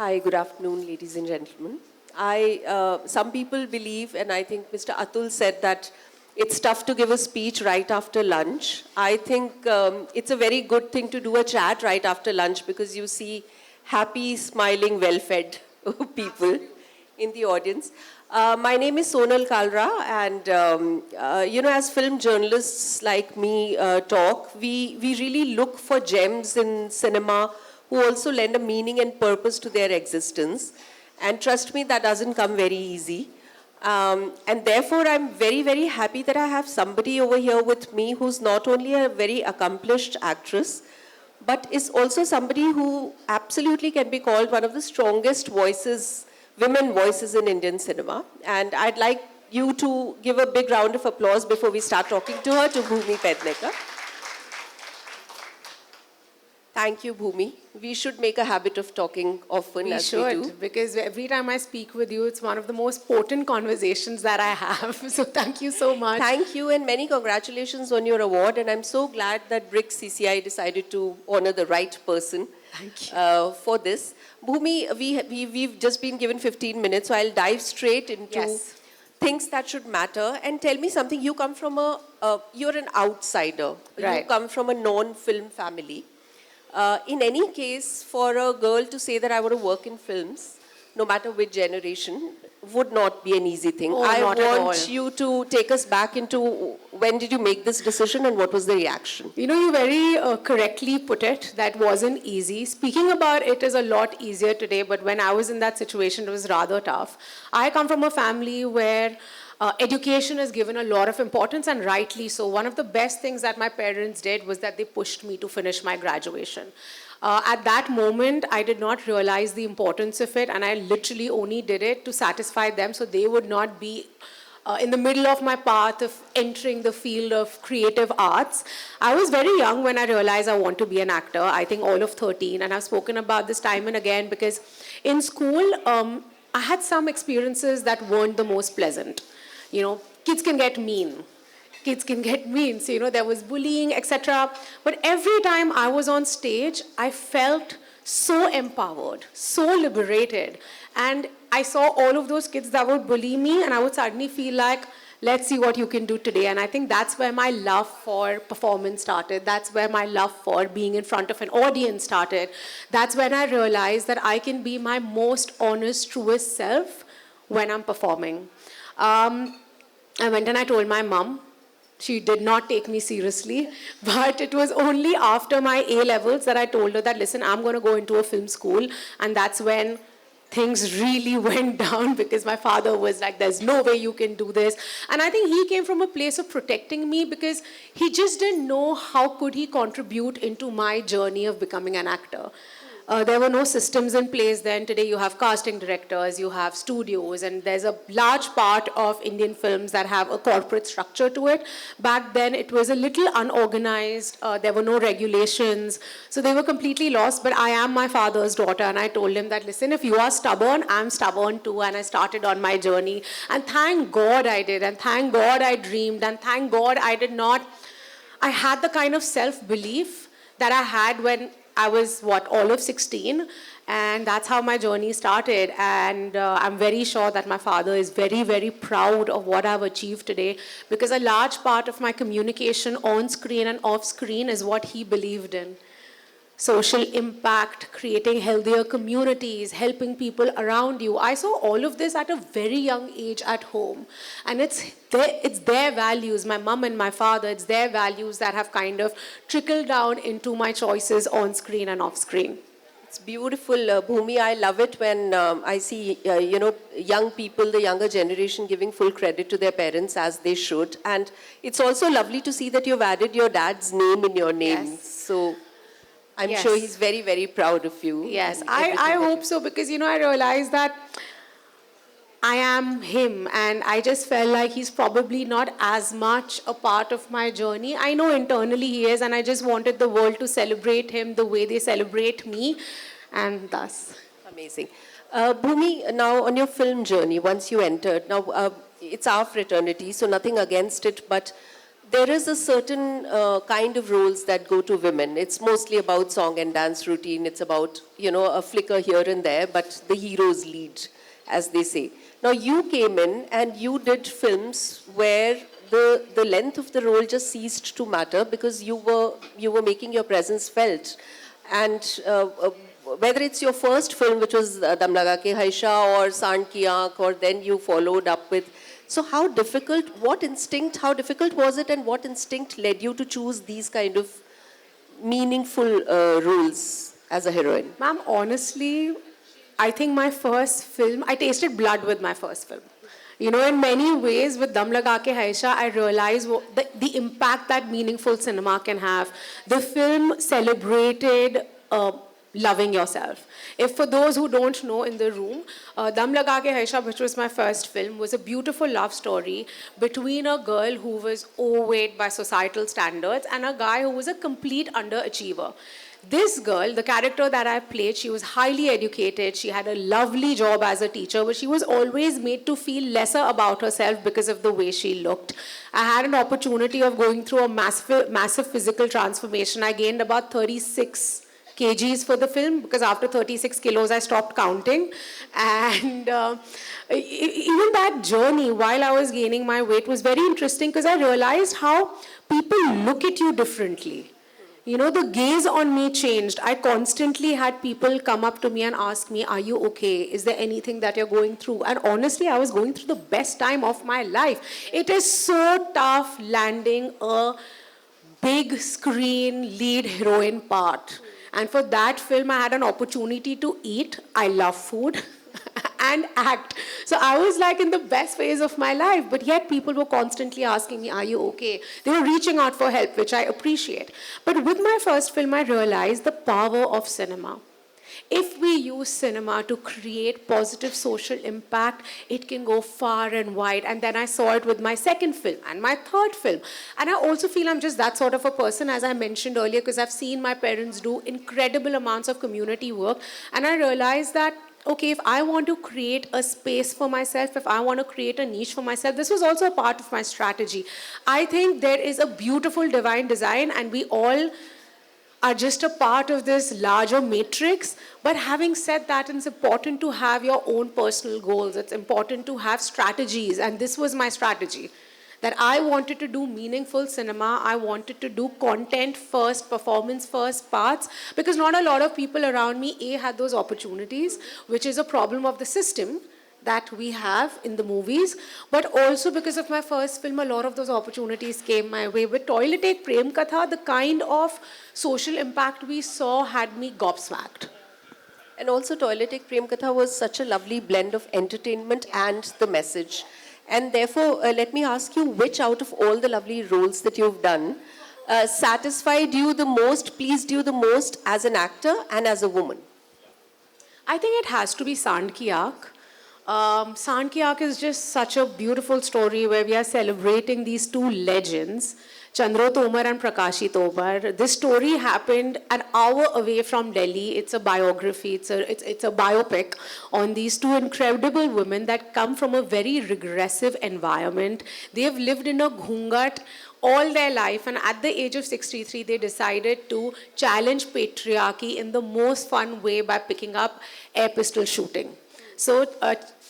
Hi, good afternoon, ladies and gentlemen. Some people believe, and I think Mr. Atul said that it's tough to give a speech right after lunch. I think it's a very good thing to do a chat right after lunch because you see happy, smiling, well-fed people in the audience. My name is Sonal Kalra, and as film journalists like me talk, we really look for gems in cinema who also lend a meaning and purpose to their existence. And trust me, that doesn't come very easy. And therefore, I'm very, very happy that I have somebody over here with me who's not only a very accomplished actress, but is also somebody who absolutely can be called one of the strongest voices, women voices in Indian cinema. And I'd like you to give a big round of applause before we start talking to her, to Bhumi Pednekar. Thank you, Bhumi. We should make a habit of talking often We as should, we do. because every time I speak with you, it's one of the most potent conversations that I have. So thank you so much. Thank you and many congratulations on your award. And I'm so glad that BRICS CCI decided to honor the right person for this. Bhumi, we've just been given 15 minutes, so I'll dive straight into things that should matter. And tell me something, you come from you're an outsider. Right. You come from a non-film family. In any case, for a girl to say that I want to work in films, no matter which generation, would not be an easy thing. Oh, I not at all. want you to take us back into when did you make this decision and what was the reaction? You know, you very correctly put it. That wasn't easy. Speaking about it is a lot easier today, but when I was in that situation, it was rather tough. I come from a family where education is given a lot of importance, and rightly so. One of the best things that my parents did was that they pushed me to finish my graduation. At that moment, I did not realize the importance of it, and I literally only did it to satisfy them so they would not be in the middle of my path of entering the field of creative arts. I was very young when I realized I want to be an actor, I think all of 13, and I've spoken about this time and again because in school, I had some experiences that weren't the most pleasant. You know, kids can get mean. Kids can get mean. So, there was bullying, etc. But every time I was on stage, I felt so empowered, so liberated. And I saw all of those kids that would bully me, and I would suddenly feel like, let's see what you can do today. And I think that's where my love for performance started. That's where my love for being in front of an audience started. That's when I realized that I can be my most honest, truest self when I'm performing. I went and I told my mom. She did not take me seriously, but it was only after my A-levels that I told her that, listen, I'm going to go into a film school, and that's when things really went down because my father was like, there's no way you can do this. And I think he came from a place of protecting me because he just didn't know how could he contribute into my journey of becoming an actor. There were no systems in place then. Today you have casting directors, you have studios, and there's a large part of Indian films that have a corporate structure to it. Back then it was a little unorganized, there were no regulations, so they were completely lost. But I am my father's daughter, and I told him that, listen, if you are stubborn, I'm stubborn too, and I started on my journey. And thank God I did, and thank God I dreamed, and thank God I had the kind of self-belief that I had when I was, all of 16, and that's how my journey started. And I'm very sure that my father is very, very proud of what I've achieved today because a large part of my communication on screen and off screen is what he believed in. Social impact, creating healthier communities, helping people around you. I saw all of this at a very young age at home. And it's their values, my mom and my father, it's their values that have kind of trickled down into my choices on screen and off screen. It's beautiful, Bhumi. I love it when I see, young people, the younger generation giving full credit to their parents as they should. And it's also lovely to see that you've added your dad's name in your name. Yes. So I'm sure he's very, very proud of you. Yes, I hope so because, I realized that I am him and I just felt like he's probably not as much a part of my journey. I know internally he is, and I just wanted the world to celebrate him the way they celebrate me, and thus. Amazing. Bhumi, now on your film journey, once you entered, now it's our fraternity, so nothing against it, but there is a certain kind of roles that go to women. It's mostly about song and dance routine. It's about, a flicker here and there, but the heroes lead, as they say. Now, you came in and you did films where the length of the role just ceased to matter because you were making your presence felt. And whether it's your first film, which was Dam Laga Ke Haisha, or Sand Ki Aankh, or then you followed up with. So how difficult was it, and what instinct led you to choose these kind of meaningful roles as a heroine? Ma'am, honestly, I think my first film, I tasted blood with my first film. You know, in many ways, with Dam Laga Ke Haisha, I realized the impact that meaningful cinema can have. The film celebrated loving yourself. If for those who don't know in the room, Dam Laga Ke Haisha, which was my first film, was a beautiful love story between a girl who was overweight by societal standards and a guy who was a complete underachiever. This girl, the character that I played, she was highly educated. She had a lovely job as a teacher, but she was always made to feel lesser about herself because of the way she looked. I had an opportunity of going through a massive physical transformation. I gained about 36 kgs for the film because after 36 kilos I stopped counting, and even that journey while I was gaining my weight was very interesting because I realized how people look at you differently. You know, the gaze on me changed. I constantly had people come up to me and ask me, are you okay? Is there anything that you're going through? And honestly, I was going through the best time of my life. It is so tough landing a big screen lead heroine part. And for that film, I had an opportunity to eat. I love food. And act. So I was like in the best phase of my life, but yet people were constantly asking me, are you okay? They were reaching out for help, which I appreciate. But with my first film, I realized the power of cinema. If we use cinema to create positive social impact, it can go far and wide. And then I saw it with my second film and my third film. And I also feel I'm just that sort of a person, as I mentioned earlier, because I've seen my parents do incredible amounts of community work. And I realized that okay, if I want to create a space for myself, if I want to create a niche for myself, this was also a part of my strategy. I think there is a beautiful divine design and we all are just a part of this larger matrix. But having said that, it's important to have your own personal goals. It's important to have strategies. And this was my strategy. That I wanted to do meaningful cinema, I wanted to do content first, performance first parts, because not a lot of people around me, had those opportunities, which is a problem of the system that we have in the movies, but also because of my first film, a lot of those opportunities came my way. With Toilet Ek Prem Katha, the kind of social impact we saw had me gobsmacked. And also Toilet Ek Prem Katha was such a lovely blend of entertainment and the message. And therefore, let me ask you, which out of all the lovely roles that you've done satisfied you the most, pleased you the most as an actor and as a woman? I think it has to be Sand Ki Aankh. Sand Ki Aankh is just such a beautiful story where we are celebrating these two legends, Chandro Tomar and Prakashi Tomar. This story happened an hour away from Delhi. It's a biography, it's a biopic on these two incredible women that come from a very regressive environment. They have lived in a ghungat all their life, and at the age of 63, they decided to challenge patriarchy in the most fun way by picking up air pistol shooting. So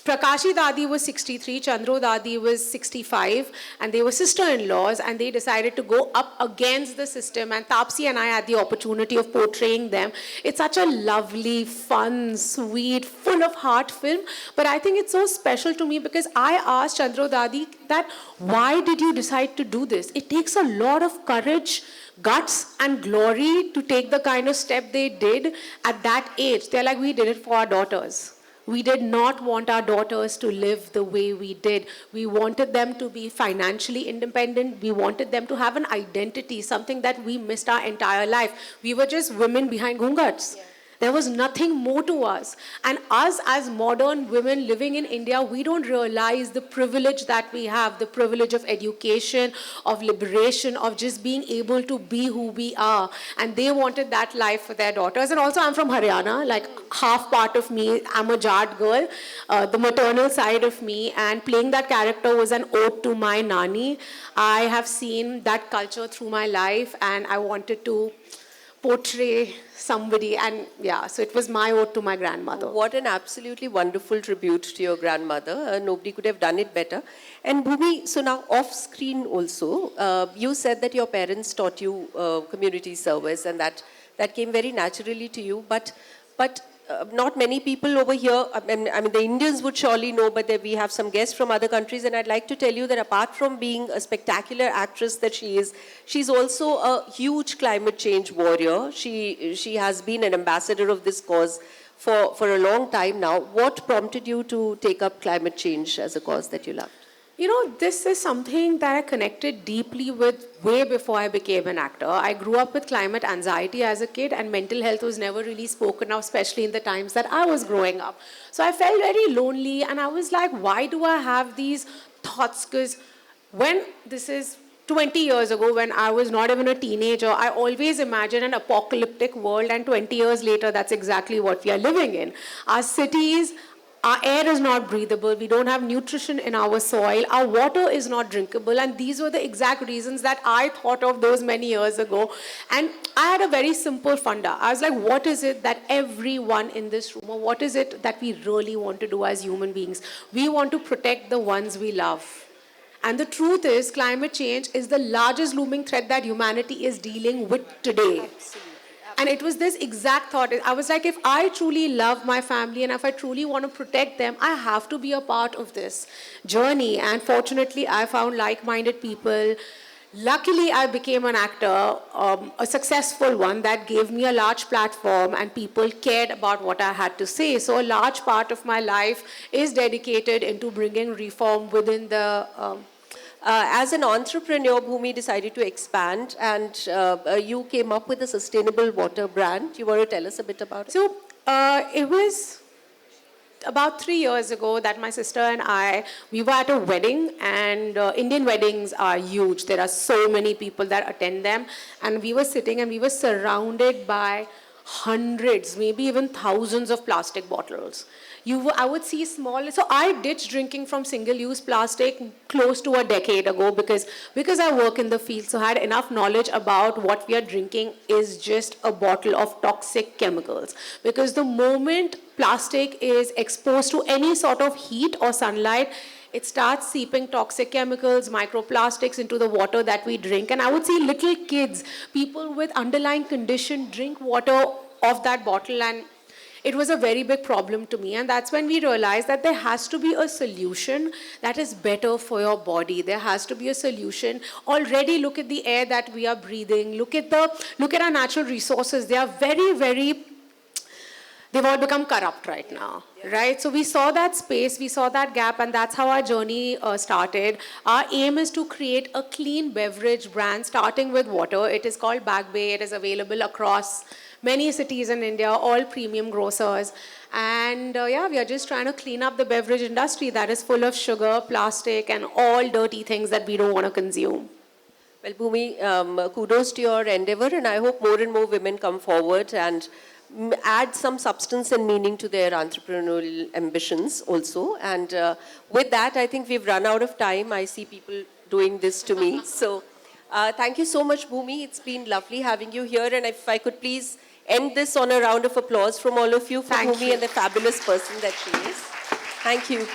Prakashi Dadi was 63, Chandro Dadi was 65, and they were sister-in-laws, and they decided to go up against the system, and Taapsee and I had the opportunity of portraying them. It's such a lovely, fun, sweet, full of heart film, but I think it's so special to me because I asked Chandro Dadi that, why did you decide to do this? It takes a lot of courage, guts and glory to take the kind of step they did at that age. They're like, we did it for our daughters. We did not want our daughters to live the way we did. We wanted them to be financially independent. We wanted them to have an identity, something that we missed our entire life. We were just women behind ghungats. Yeah. There was nothing more to us. And us as modern women living in India, we don't realize the privilege that we have, the privilege of education, of liberation, of just being able to be who we are. And they wanted that life for their daughters. And also I'm from Haryana, like half part of me, I'm a Jat girl, the maternal side of me, and playing that character was an ode to my Nani. I have seen that culture through my life, and I wanted to portray somebody, and yeah, so it was my ode to my grandmother. What an absolutely wonderful tribute to your grandmother. Nobody could have done it better. And Bhumi, so now off screen also, you said that your parents taught you community service, and that came very naturally to you. But not many people over here, I mean, the Indians would surely know, but we have some guests from other countries, and I'd like to tell you that apart from being a spectacular actress that she is, she's also a huge climate change warrior. She has been an ambassador of this cause for a long time now. What prompted you to take up climate change as a cause that you love? You know, this is something that I connected deeply with way before I became an actor. I grew up with climate anxiety as a kid, and mental health was never really spoken of, especially in the times that I was growing up. So I felt very lonely, and I was like, why do I have these thoughts? Because when this is 20 years ago, when I was not even a teenager, I always imagined an apocalyptic world, and 20 years later, that's exactly what we are living in. Our cities, our air is not breathable, we don't have nutrition in our soil, our water is not drinkable, and these were the exact reasons that I thought of those many years ago. And I had a very simple funda. I was like, what is it that everyone in this room, or what is it that we really want to do as human beings? We want to protect the ones we love. And the truth is, climate change is the largest looming threat that humanity is dealing with today. Absolutely. And it was this exact thought. I was like, if I truly love my family and if I truly want to protect them, I have to be a part of this journey. And fortunately, I found like-minded people. Luckily, I became an actor, a successful one that gave me a large platform, and people cared about what I had to say. So a large part of my life is dedicated into bringing reform within the as an entrepreneur, Bhumi decided to expand, and you came up with a sustainable water brand. You want to tell us a bit about it? So it was about 3 years ago that my sister and I, we were at a wedding, and Indian weddings are huge. There are so many people that attend them, and we were sitting and we were surrounded by hundreds, maybe even thousands of plastic bottles. I would see small, so I ditched drinking from single-use plastic close to a decade ago because I work in the field, so I had enough knowledge about what we are drinking is just a bottle of toxic chemicals. Because the moment plastic is exposed to any sort of heat or sunlight, it starts seeping toxic chemicals, microplastics into the water that we drink. And I would see little kids, people with underlying condition, drink water off that bottle, and it was a very big problem to me. And that's when we realized that there has to be a solution that is better for your body. There has to be a solution. Already look at the air that we are breathing. Look at our natural resources. They are they've all become corrupt right now, right? So we saw that space, we saw that gap, and that's how our journey started. Our aim is to create a clean beverage brand starting with water. It is called Bag Bay. It is available across many cities in India, all premium grocers. And we are just trying to clean up the beverage industry that is full of sugar, plastic, and all dirty things that we don't want to consume. Well, Bhumi, kudos to your endeavor, and I hope more and more women come forward and add some substance and meaning to their entrepreneurial ambitions also. And with that, I think we've run out of time. I see people doing this to me. So thank you so much, Bhumi. It's been lovely having you here. And if I could please end this on a round of applause from all of you for Bhumi and the fabulous person that she is. Thank you.